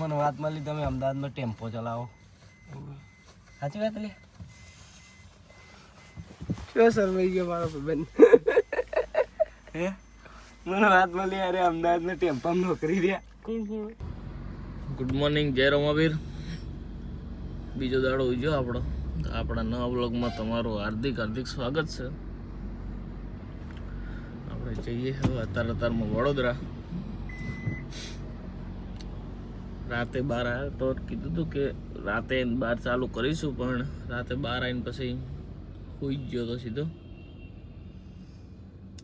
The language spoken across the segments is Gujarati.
મને વાત મળી તમે અમદાવાદમાં ટેમ્પો ચલાવો. સાચી વાત લે શું શરમાઈ ગયો મારો ભાઈ? હે મને વાત મળી અરે અમદાવાદમાં ટેમ્પામાં નોકરી રહ્યા. કોણ કોણ? ગુડ મોર્નિંગ જય રમાવીર. બીજો દાડો ઉજ્યો આપણો. આપણા નવા બ્લોગમાં તમારું હાર્દિક હાર્દિક સ્વાગત છે. આપણે જઈએ હવે અત્યારમાં વડોદરા. રાતે 12 આવ્યા તો કીધું હતું કે રાતે 12 ચાલુ કરીશું, પણ રાતે 12 આવીને પછી સુઈ જ ગયો તો સીધો.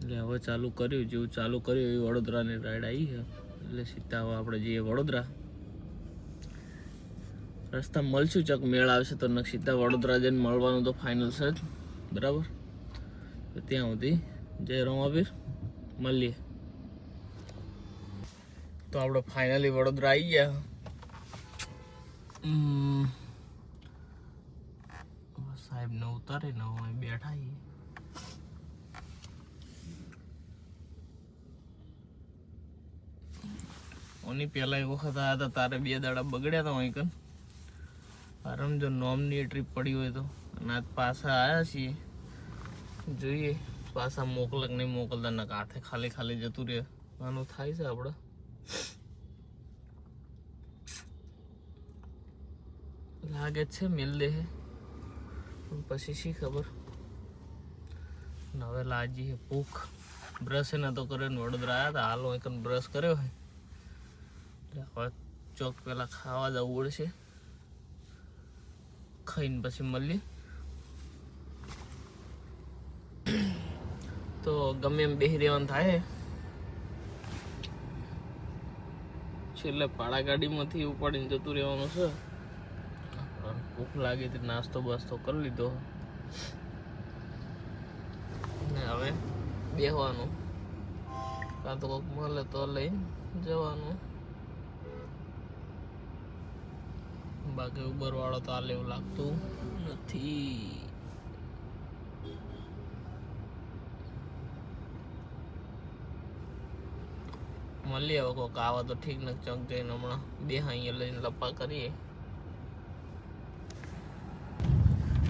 એટલે હવે ચાલુ કર્યું, જેવું ચાલુ કર્યું એવી વડોદરાની રાઈડ આવી છે. એટલે સીધા હવે આપણે જઈએ વડોદરા. રસ્તા મળશું, ચક મેળ આવશે તો સીધા વડોદરા જઈને મળવાનું તો ફાઇનલ છે જ, બરાબર. તો ત્યાં સુધી જય રમાવીર, મળીએ. તો આપણે ફાઇનલી વડોદરા આવી ગયા. સાહેબ ને ઉતારે ને અમે બેઠા છીએ. ઓની પહેલા એક વખત આવ્યા હતા, તારે 2 દાડા બગડ્યા હતા અહીં કન. આરામ જો નોમની ટ્રીપ પડી હોય તો. અને આજ પાછા આવ્યા છીએ, જોઈએ પાછા મોકલે કે નહીં મોકલતા. ના હાથે ખાલી ખાલી જતું રહે આનું થાય છે આપણે. લાગે છે મિલ દે હે, પછી શી ખબર. હવે લાજી હે ભૂખ. બ્રશ એ નતો કર્યો ને વડોદરા આવ્યા હતા, હાલો એક બ્રશ કર્યો હોય. હવે ચોક પેલા ખાવા જવું પડશે, ખાઈને પછી મળીએ. તો ગમે એમ બેસી રહેવાનું થાય. છેલ્લે પાડા ગાડીમાંથી ઉપાડીને જતું રહેવાનું છે. ભૂખ લાગી હતી, નાસ્તો બાસ્તો કરી લીધો ને હવે બેસવાનું. કાં તો કોઈક મળે તો લઈને જવાનું, બાકી ઉબર વાળો તો હાલે એવું લાગતું નથી. મળીએ હવે કોઈક આવા તો ઠીક ને. ચક જઈને હમણાં બે અહીંયા લઈને લપ્પા કરીએ.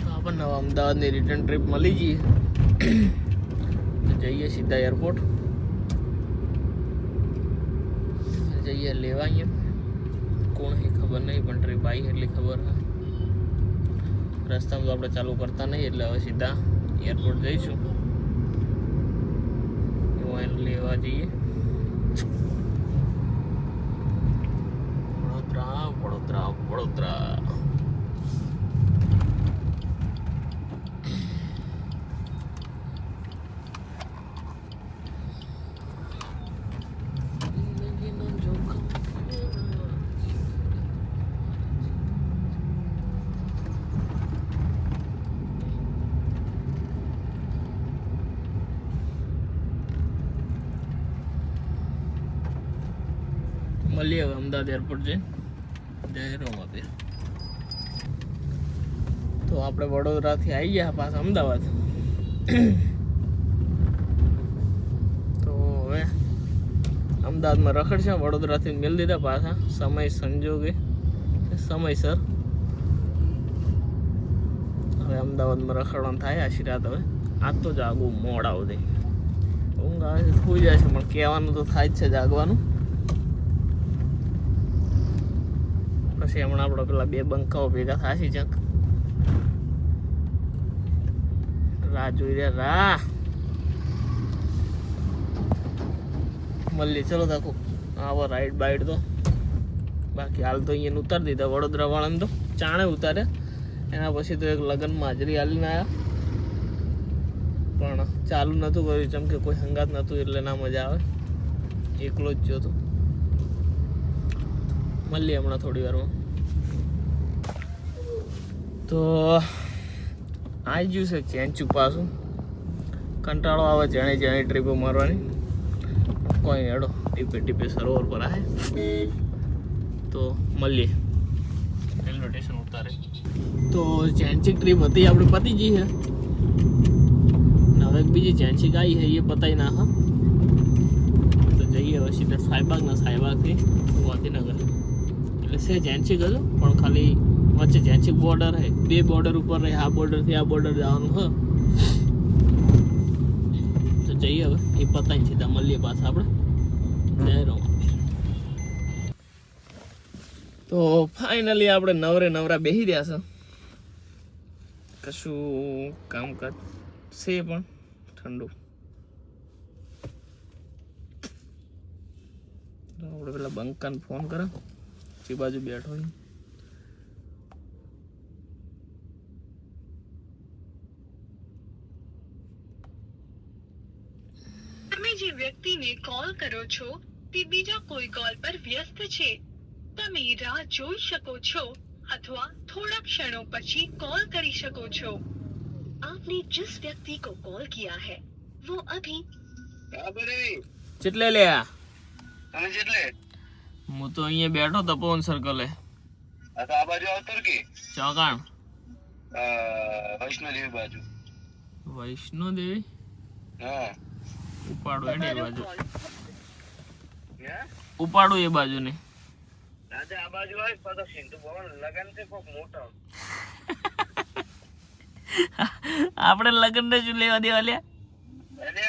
તો આપણને હવે અમદાવાદની રિટર્ન ટ્રીપ મળી જઈએ. જઈએ સીધા એરપોર્ટ, જઈએ લેવા. અહીંયા કોણ એ ખબર નહીં, પણ ટ્રીપ આવી એટલી ખબર છે. રસ્તામાં તો આપણે ચાલુ કરતા નહીં, એટલે હવે સીધા એરપોર્ટ જઈશું. એવું એને લેવા જઈએ. વડોદરા વડોદરા વડોદરા. મળીએ હવે અમદાવાદ એરપોર્ટ જઈને. જય રમાવીર. તો આપણે વડોદરાથી આવી ગયા પાછા અમદાવાદ. તો હવે અમદાવાદમાં રખડશે, વડોદરાથી મેળ દીધા પાછા સમય સંજોગે સમયસર. હવે અમદાવાદમાં રખડવાનું થાય આશી રાત. હવે આજ તો જાગવું મોડા સુધી. ઊંઘ આવે છે, સુઈ જાય છે, પણ કહેવાનું તો થાય જ છે જાગવાનું. પછી હમણાં આપણે પેલા 2 બંકાઓ ભેગા થાશી ચક. રાહ જોઈ રહ્યા, રાહ. મળીએ ચલો તાકો આવો રાઈડ બાઈડ તો. બાકી હાલ તો અહીંયા ઉતારી દીધા વડોદરા વાળાને, તો ચાણે ઉતારે. એના પછી તો એક લગ્નમાં હાજરી હાલીને આવ્યા, પણ ચાલુ નહોતું કર્યું જેમ કે કોઈ હંગાત નહોતું, એટલે ના મજા આવે. એકલો જ ગયો તો. મળીએ હમણાં થોડી વારમાં. તો આવી ગયું છે ચેન્ચું પાછું. કંટાળો આવે જેણે જેણે ટ્રીપો મારવાની. કોઈ હેડો ટીપે ટીપે સરોવર પર આવે. તો મળીએ રેલવે સ્ટેશન ઉતારે. તો ચેન્ચિક ટ્રીપ હતી આપણી પતી ગઈ છે. હવે બીજી ચેન્ચિક આવી છે, એ પતાવી નાખા. તો જઈએ હવે સીધા સાહેબાગના, સાહેબાગથી ગાંધીનગર એટલે છે જેન્સિક હતું પણ ખાલી વચ્ચે જેન્સિક બોર્ડર હે, 2 બોર્ડર ઉપર રહે, આ બોર્ડર થી આ બોર્ડર જવાનું હ. તો જઈએ હવે એ પતાઈ સીધા મળીએ પાછા આપણે જય રામ. તો ફાઇનલી આપણે નવરા બેસી રહ્યા છે. કશું કામકાજ છે પણ ઠંડુ. તો આપણે પેલા બંકાને ફોન કરા જે બાજુ બેઠો હોય. તમે જે વ્યક્તિને કોલ કરો છો તે બીજા કોઈ કોલ પર વ્યસ્ત છે. તમે રાહ જોઈ શકો છો અથવા થોડા ક્ષણों પછી कॉल કરી શકો છો. आपने जिस व्यक्ति को कॉल किया है वो अभी કેટલે લ્યા? તમે જેટલે હું તો અહીંયા બેઠો તપોવન સર્કલે. આ તો આ બાજુ આવતો કે ચોકાણ વૈષ્ણોદેવી બાજુ. વૈષ્ણો દેવી હા ઉપાડો એને એ બાજુ, હે ઉપાડો એ બાજુ ને. રાજા આ બાજુ આવી પાછો સિંધુ ભવન લગન છે કોક મોટો. આપણે લગન ને શું લેવા દેવા લ્યા? અને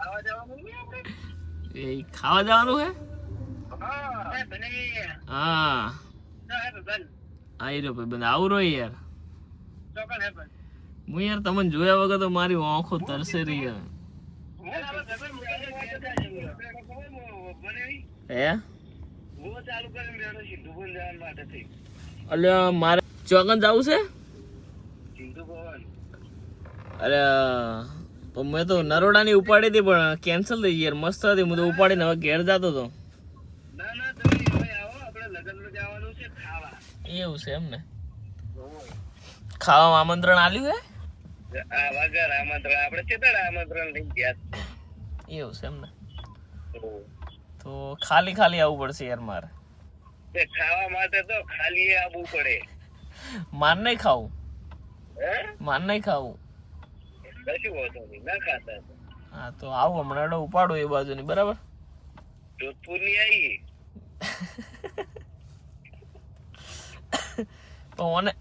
આવા જવાનું નહીં આપણે. એ ખાવા જવાનું હે? હા બને હા ના બન આઈ રહ્યો ભાઈ બંધ આવું રહ્યો યાર. ચોકન હે બન હું યાર તમને જોયા વગર તો મારી આંખો તરસે રહી હે. હું ચાલુ કરીને બેઠો સિંધુ ભવન જવા માટે થઈ. અલ્યા મારે ચોકન જવું છે. સિંધુ ભવન અરે તો મેં તો નરોડાની ઉપાડી હતી પણ કેન્સલ થઈ ગઈ યાર. મસ્ત હતી, હું તો ઉપાડીને હવે ઘેર જતો હતો. ના ના તમે હવે આવો, આપણે લગનમાં જવાનું છે ખાવા. એવું છે એમ ને? ખાવામાં આમંત્રણ આલ્યું હે? આ વગર આમંત્રણ આપણે ચેતડ આમંત્રણ લઈને ગયા એવું છે એમ ને? છે. તો ખાલી ખાલી આવવું પડશે યાર મારે. તે ખાવા માટે તો ખાલી આવવું પડે. માર નહીં ખાવું, હે માર નહીં ખાવું. કશું હોતું નહીં, ના ખાતા. હા તો આવું હમણાં એડો ઉપાડો એ બાજુની, બરાબર? જોધપુર ની આવી તો ઓને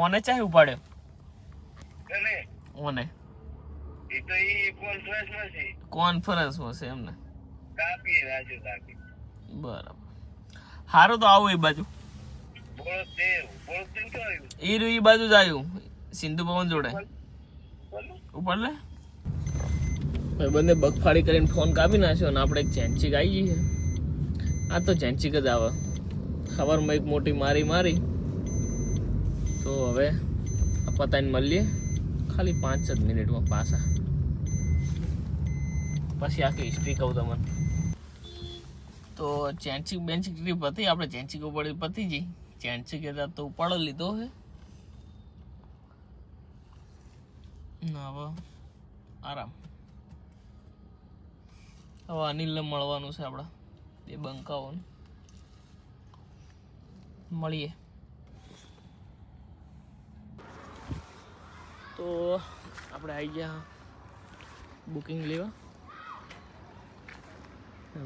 ઓને ચાહે ઉપાડ્યો અને ઓને એ તો એ કોન્ફરન્સમાં છે. કોન્ફરન્સમાં છે એમને? કાપી રાજુ કાપી બરાબર. સારું તો આવું એ બાજુ. બોળદેવ ક્યાં આવ્યું? એ રહ્યું એ બાજુ જ આવ્યું સિંધુ ભવન જોડે. ઉપર લે ભાઈ બંને બગફાડી કરીને ફોન કાપી નાખ્યો અને આપણે એક જેન્ચિક આવી ગઈ છે. આ તો જેન્ચિક જ આવે. ખબરમાં એક મોટી મારી તો હવે આ પતાઈને મળીએ ખાલી 5 જ મિનિટમાં પાછા. પછી આખી હિસ્ટ્રી કહું તમને. તો જેન્ચિક બેન્ચિક ટ્રીપ હતી, આપણે જેન્ચિક ઉપાડી પતી જઈ. જેન્ચિક તો ઉપાડો લીધો છે. હવે આરામ. હવે અનિલને મળવાનું છે આપણા બે બંકાઓને. મળીએ. તો આપણે આવી ગયા બુકિંગ લેવા.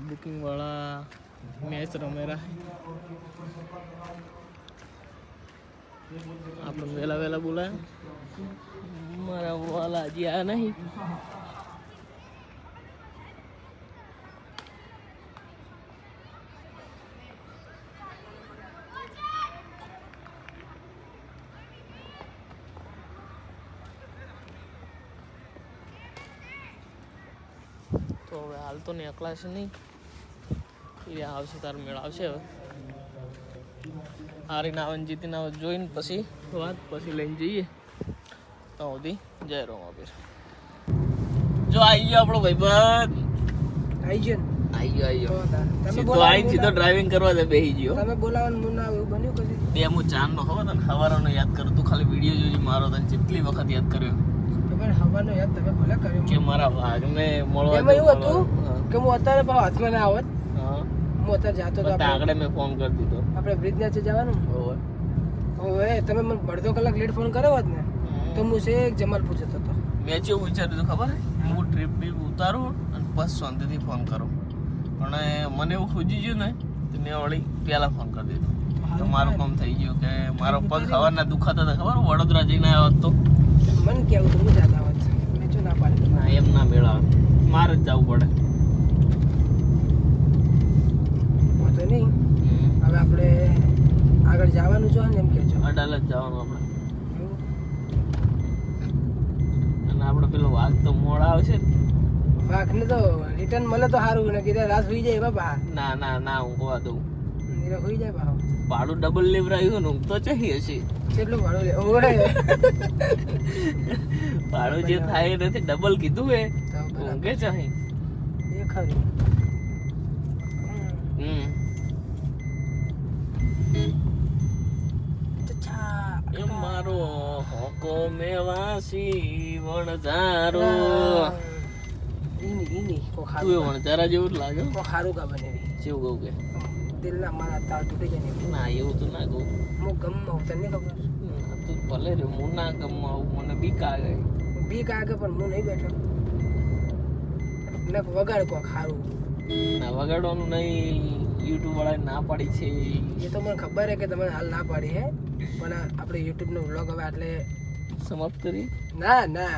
બુકિંગ વાળા મેચ રમેરા. આપણે વહેલા બોલાયા. મારા વાલા હજી આ નહીં. તો હવે હાલ તો ને એકલા છે નહીં, એ આવશે તાર મેળ આવશે. હવે હારીને આવે જીતીને આવે જોઈને પછી વાત પછી લઈને જઈએ. તો સુધી જય રોમાપીર. જો આવી ગયો આપણો ભાઈબંધ. આવી ગયો ને? આવી ગયો તમે સીધો આવીને સીધો ડ્રાઇવિંગ કરવા દે બેસી ગયો. તમે બોલાવાનું મું ના એવું બન્યું કદી? બે હું ચાંદનો ખબર તને સવારનો યાદ કરું. તું ખાલી વિડીયો જોજી મારો, તને કેટલી વખત યાદ કર્યો તમે હવાનો યાદ તમે ભલે કર્યો કે મારા ભાગને મળવા એમાં એવું હતું કે હું અત્યારે પાછો હાથમાં ના આવત. હા હું અત્યારે જાતો હતો પણ આગળ મેં ફોન કરી દીધો. આપણે બ્રિજ નીચે જવાનું. હવે તમે મને અડધો કલાક લેટ ફોન કર્યો હોત ને તો હું એક જમાલપુર જતો હતો. મેં કેવું વિચાર્યું હતું ખબર? હું ટ્રીપ ઉતારું અને બસ શાંતિથી ફોન કરું. પણ મને એવું ખોજી ગયું ને તો મેં વળી પહેલા ફોન કરી દીધો. તો મારું કામ થઈ ગયું કે મારો પગ હવારના દુખાતા હતા ખબર વડોદરા જઈને આવ્યો હતો મન કેવું તો હું જાતા હોત મેં જો ના પાડી ના એમ ના મેળા મારે જ જવું પડે વાંધો નહીં હવે આપણે આગળ જવાનું છો ને એમ કહેજો અડાલત જવાનું આપણે અને આપણે પેલો વાઘ તો મોડા આવશે ને વાઘને તો રિટર્ન મળે તો સારું ને કીધે રાત હોઈ જાય બાબા ના ના ના ઊંઘવા દઉં નીરે હોઈ જાય બાબા ભાડું ડબલ લેવરાયું ને ઊંઘ તો ચાહી હશે કેટલું ભાડું લે ઓય ભાડું જે થાય એ નથી ડબલ કીધું એ તો બરાબર. ઊંઘે ચાહી એ ખરું ચચ્છા. એ મારો હોકો મેવાસી વણઝારો ઈની કોક તું એ હારું વણઝારા જેવું જ લાગે કોક હારું કા બનેવી જેવું કહું કે દિલના મારા તાર તૂટી જાય ને ના એવું તો ના કહું હું ગમમાં હું તને ખબર તું ભલે રે હું ના ગમવા આવું મને બીક આવે બીક આગે પણ હું નહીં બેઠો ને વગાડ કોક હારું ના વગાડવાનું નહીં યુટ્યુબ વાળા ના પાડી છે એ તો મને ખબર હે કે તમે હાલ ના પાડી હે પણ આપણે યુટ્યુબ નો વ્લોગ હવે એટલે સમાપ્ત કરી ના ના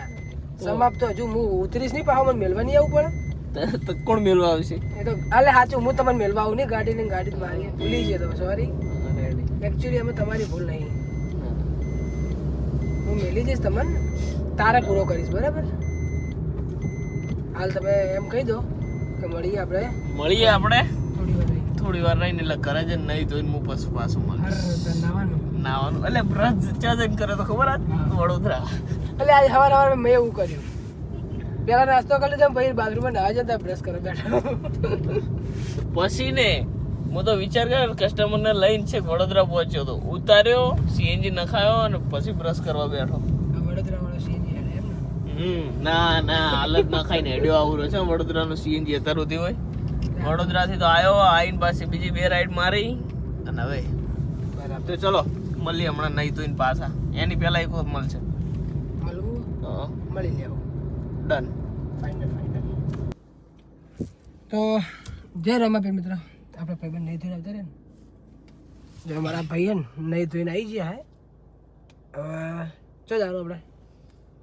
સમાપ્ત હજુ હું ઉતરીશ નહીં પાછો મને મેલવા નહીં આવવું પડે તો કોણ મેળવા આવશે એ તો અલે સાચું હું તમને મેલવા આવું નહીં ગાડી લઈને ગાડી જ મારી ભૂલી ગયો તમે સોરી એકચ્યુઅલી અમે તમારી ભૂલ નહીં હું મેલી જઈશ તમને તારે પૂરો કરીશ બરાબર હાલ તમે એમ કહી દો કે મળીએ આપણે મળીએ આપણે થોડી વાર રહી થોડી વાર રહીને એટલે ઘરે જ નહીં તો હું પછી પાછું મળીશ નાવાનું નાવાનું એટલે બ્રશ ચા જઈને કરે તો ખબર આજ વડોદરા એટલે આજે સવાર સવારમાં મેં એવું કર્યું પેલા નાસ્તો કરી લીધો પછી બાથરૂમમાં નાવા જતા બ્રશ કરવા બેઠા પછી ને હું તો વિચાર કર્યો કસ્ટમર ને લઈને છે વડોદરા પહોંચ્યો તો ઉતાર્યો સીએનજી નખાયો અને પછી બ્રશ કરવા બેઠો વડોદરા વાળો સીએનજી હેડે એમ ને ના ના હાલત ના ખાઈને હેડ્યો આવું રહ્યો છે વડોદરાનું સીએનજી અત્યાર સુધી હોય વડોદરાથી તો આવ્યો આવીને પાછી બીજી 2 રાઈડ મારી અને હવે બરાબર તો ચલો મળીએ હમણાં નહીં તો પાછા એની પહેલા એક વખત મળશે મળવું મળી લેવું ડન ફાઇનલ તો જય રમાપીર મિત્ર આપણે ભાઈ નહીં ધોઈને આવતા રહ્યા ને જો મારા ભાઈ ને નહીં ધોઈને આવી ગયા હે હવે ચો જવાનું આપણે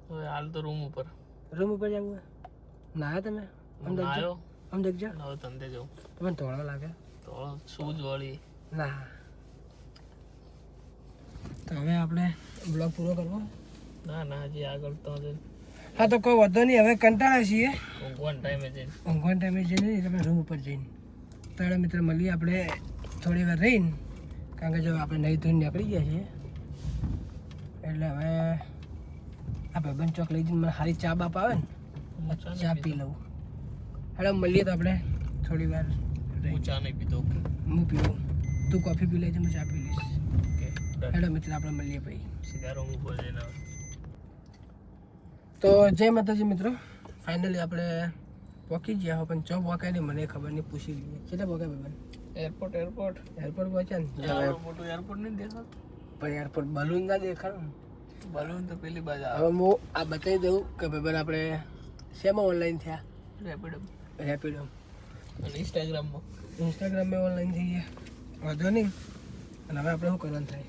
હવે હાલ તો રૂમ ઉપર રૂમ ઉપર જવું ના તમે આવ્યો આમ દેખજો હવે ધંધે જવું તમને તોડવા લાગે તો શૂઝ વાળી ના તો હવે આપણે બ્લોગ પૂરો કરવો ના ના હજી આગળ તો હા તો કોઈ વધો નહીં હવે કંટાળ્યા છીએ ઊંઘવાના ટાઈમે જઈને ઊંઘવાના ટાઈમે જઈને તમે રૂમ ઉપર જઈને તારા મિત્ર મળીએ આપણે થોડી વાર રહીને કારણ કે જો આપણે નહીં ધોઈને નીકળી ગયા છીએ એટલે હવે આ ભાઈબંધ ચોક લઈ જઈને મને સારી ચા બાપ આવે ને ચા પી લઉં હેડો મળીએ તો આપણે થોડી વાર હું ચા નહીં પીતો હું પીવું તું કોફી પી લેજે હું ચા પી લઈશ ઓકે હેડો મિત્ર આપણે મળીએ ભાઈ સીધા રૂમ ઉપર જઈને તો જય માતાજી મિત્રો ફાઇનલી આપણે પહોંચી ગયા હો પણ ચો પહોંચાય નહીં મને ખબર નહીં પૂછી લઈએ કેટલા પહોંચાય ભાઈ એરપોર્ટ એરપોર્ટ પહોંચ્યા ને મોટું એરપોર્ટ નહીં દેખાતું પણ એરપોર્ટ બલૂન ના દેખાડું બલૂન તો પેલી બાજુ હવે હું આ બતાવી દઉં કે ભાઈ આપણે શેમાં ઓનલાઈન થયા રેપિડો રેપિડો અને ઇન્સ્ટાગ્રામમાં ઇન્સ્ટાગ્રામમાં ઓનલાઈન થઈ ગયા વાંધો નહીં અને હવે આપણે શું કરવાનું થાય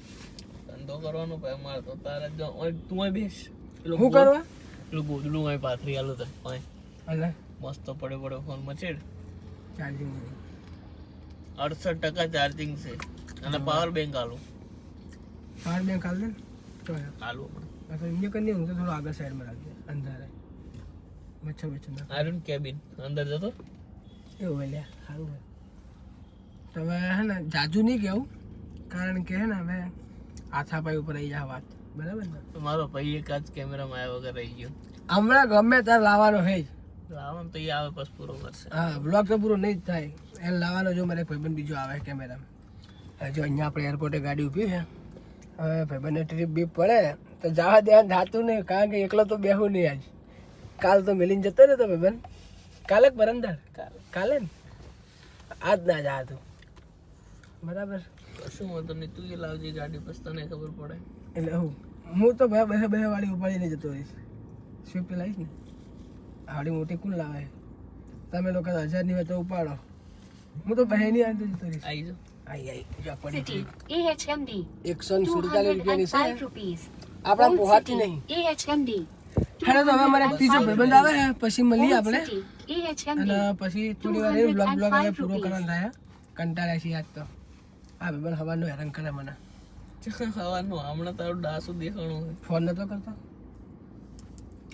ધંધો કરવાનો ભાઈ મારે તો તારે જો તું અહીં બેસ શું કરવા પેલું ગોદડું અહીં પાથરી આલું તો અહીં એટલે મસ્ત પડ્યો પડ્યો ફોન મચેડ ચાર્જિંગ 68% ચાર્જિંગ છે અને પાવર બેંક આલું પાવર બેંક હાલ દે ને તો આલું આપણે ઇન્ડિયા કરી હું તો થોડું આગળ સાઈડમાં રાખજે અંધારે મચ્છર બચ્છર ના આયરન કેબિન અંદર જતો એવું હોય લ્યા સારું હોય તો હવે હે ને જાજુ નહીં કહેવું કારણ કે હે ને હવે હાથાપાઈ ઉપર આવી જાય વાત બરાબર ને તો મારો ભાઈ એક જ કેમેરામાં આવ્યા વગર રહી ગયો હમણાં ગમે ત્યારે લાવવાનો હે જ આવવાનું તો એ આવે પછી પૂરો કરશે હા બ્લોગ તો પૂરો નહીં જ થાય એને લાવવાનો જો મારે ભાઈબંધ બીજો આવે કેમેરામાં જો અહીંયા આપણે એરપોર્ટે ગાડી ઊભી છે હવે ભાઈબંધને ટ્રીપ બીપ પડે તો જવા દેવાનું જાતું નહીં કારણ કે એકલો તો બેહું નહીં આજ કાલ તો મિલીને જતો ને તો ભાઈબંધ કાલે પરંદર કાલે ને આજ ના જા તું બરાબર કશું વાંધો નહીં તું એ લાવજે ગાડી પછી તને ખબર પડે એટલે હું તો ભાઈ બે વાળી ઉપાડીને જતો રહીશ સ્વિફ્ટ લાવીશ ને આવડી મોટી કોણ લાવે તમે લોકો 1000 ની હોય તો ઉપાડો હું તો બહેની આવીને જતો રહીશ આવી જાઓ આઈ જો પડી City AHMD 147 રૂપિયાની છે 205 rupees. આપણા Old પોહાતી City, નહીં. AHMD હેલો તો હવે અમારે ત્રીજો ભાઈબંધ આવે છે પછી મળીએ Old આપણે City, AHMD અને પછી થોડી વાર બ્લોગ હવે પૂરો કરવાનો થાય કંટાળ્યા છીએ આજ તો આ ભાઈબંધ હવાનું હેરાન કરે મને ખાવાનું હમણાં તારું ડાસું દેખાણું હોય. ફોન નતો કરતો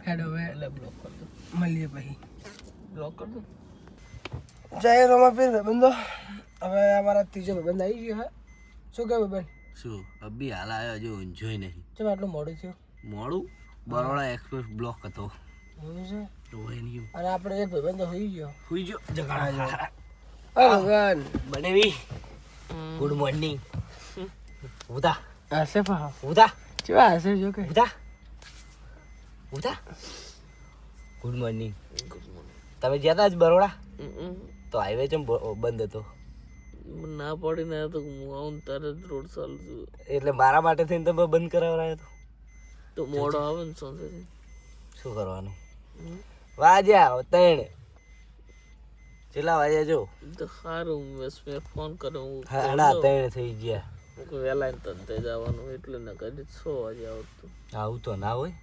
હેડો હવે એટલે બ્લોક કર દો. મળીએ પછી બ્લોક કર દો. જય રોમાપીર ભાઈબંધો હવે અમારા ત્રીજો ભાઈબંધ આવી ગયો હે શું કહે ભાઈબંધ શું અભી હાલ આવ્યો હજુ ઊંઝોય નહીં ચલો આટલું મોડું થયું મોડું બરોડા એક્સપ્રેસ બ્લોક હતો એવું છે તો હોય નહીં અને આપણે એક ભાઈબંધ તો હોઈ ગયો હુઈ જો જગાડા ભગવાન બનેવી ગુડ મોર્નિંગ ઉદા હશે પા ઉદા કેવા હશે જો કે ઉદા ઉદા ગુડ મોર્નિંગ તમે ગયા હતા જ બરોડા તો હાઈવે ચમ બંધ હતો ના પડી ને તો હું આવું ને તારે જ રોડ ચાલુ છું. એટલે મારા માટે થઈને તમે બંધ કરાવરાયો તો તો મોડો આવે ને સાંજે શું કરવાનું વાજ્યા 3 કેટલા વાગ્યા જો તો સારું બસ મેં ફોન કર્યો હું હાડા 3 થઈ ગયા વહેલા તંતે જવાનું એટલે ને કદી 6 વાગે આવતું. આવું તો ના હોય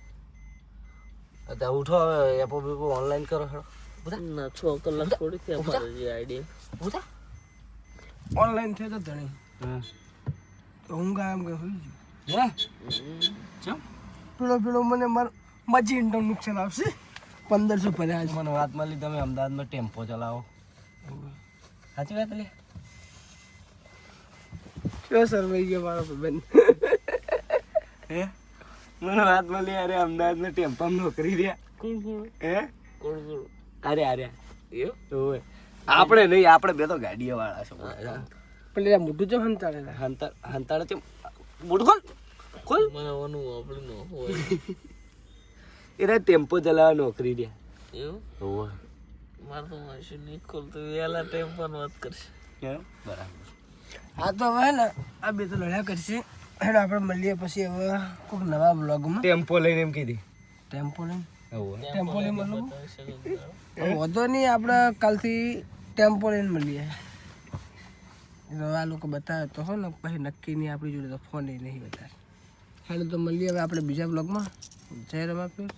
અત્યારે ઉઠો હવે એપો બેપો ઓનલાઈન કરો હેડો ના 6 કલાક થોડી થી અમારે જે આઈડિયા ઉઠા ઓનલાઈન થયો તો ધણી તો હું કામ કે હોઈ ગયો હે ચમ પેલો મને મજી ઇન્ટરમ નુકસાન આવશે 1500 ભર્યા છે મને વાત મળી તમે અમદાવાદમાં ટેમ્પો ચલાવો સાચી વાત લે શું શરમાઈ ગયો મારો ભાઈબંધ હે મને વાત મળી અરે અમદાવાદમાં ટેમ્પામાં નોકરી રહ્યા કોણ કોણ હે કોણ કોણ અરે અરે એવું ઓય આપણે નહીં આપણે બે તો ગાડીઓ વાળા છો પેલા મોટું જો હંતાડે હંતાડે છે મોટું ખોલ ખોલ મને વાનું આપણે નો હોય એરા ટેમ્પો ચલાવવા નોકરી રહ્યા એવું ઓય મારે તો મશીન નહીં ખોલતું વહેલા ટાઈમ પર વાત કરશે બરાબર હા તો હવે ને આ બે તો લડ્યા કરશે હેડો આપણે મળીએ પછી હવે કોઈક નવા બ્લોગમાં ટેમ્પો લઈને એમ કીધી ટેમ્પો લઈને ઓય ટેમ્પો લઈને મળવું વધો નહીં આપણે કાલથી ટેમ્પો લઈને મળીએ આ લોકો બતાવે તો હો ને પછી નક્કી નહીં આપણી જોડે તો ફોન નહીં બતાવે હેડો તો મળીએ હવે આપણે બીજા બ્લોગમાં જય રમાપીર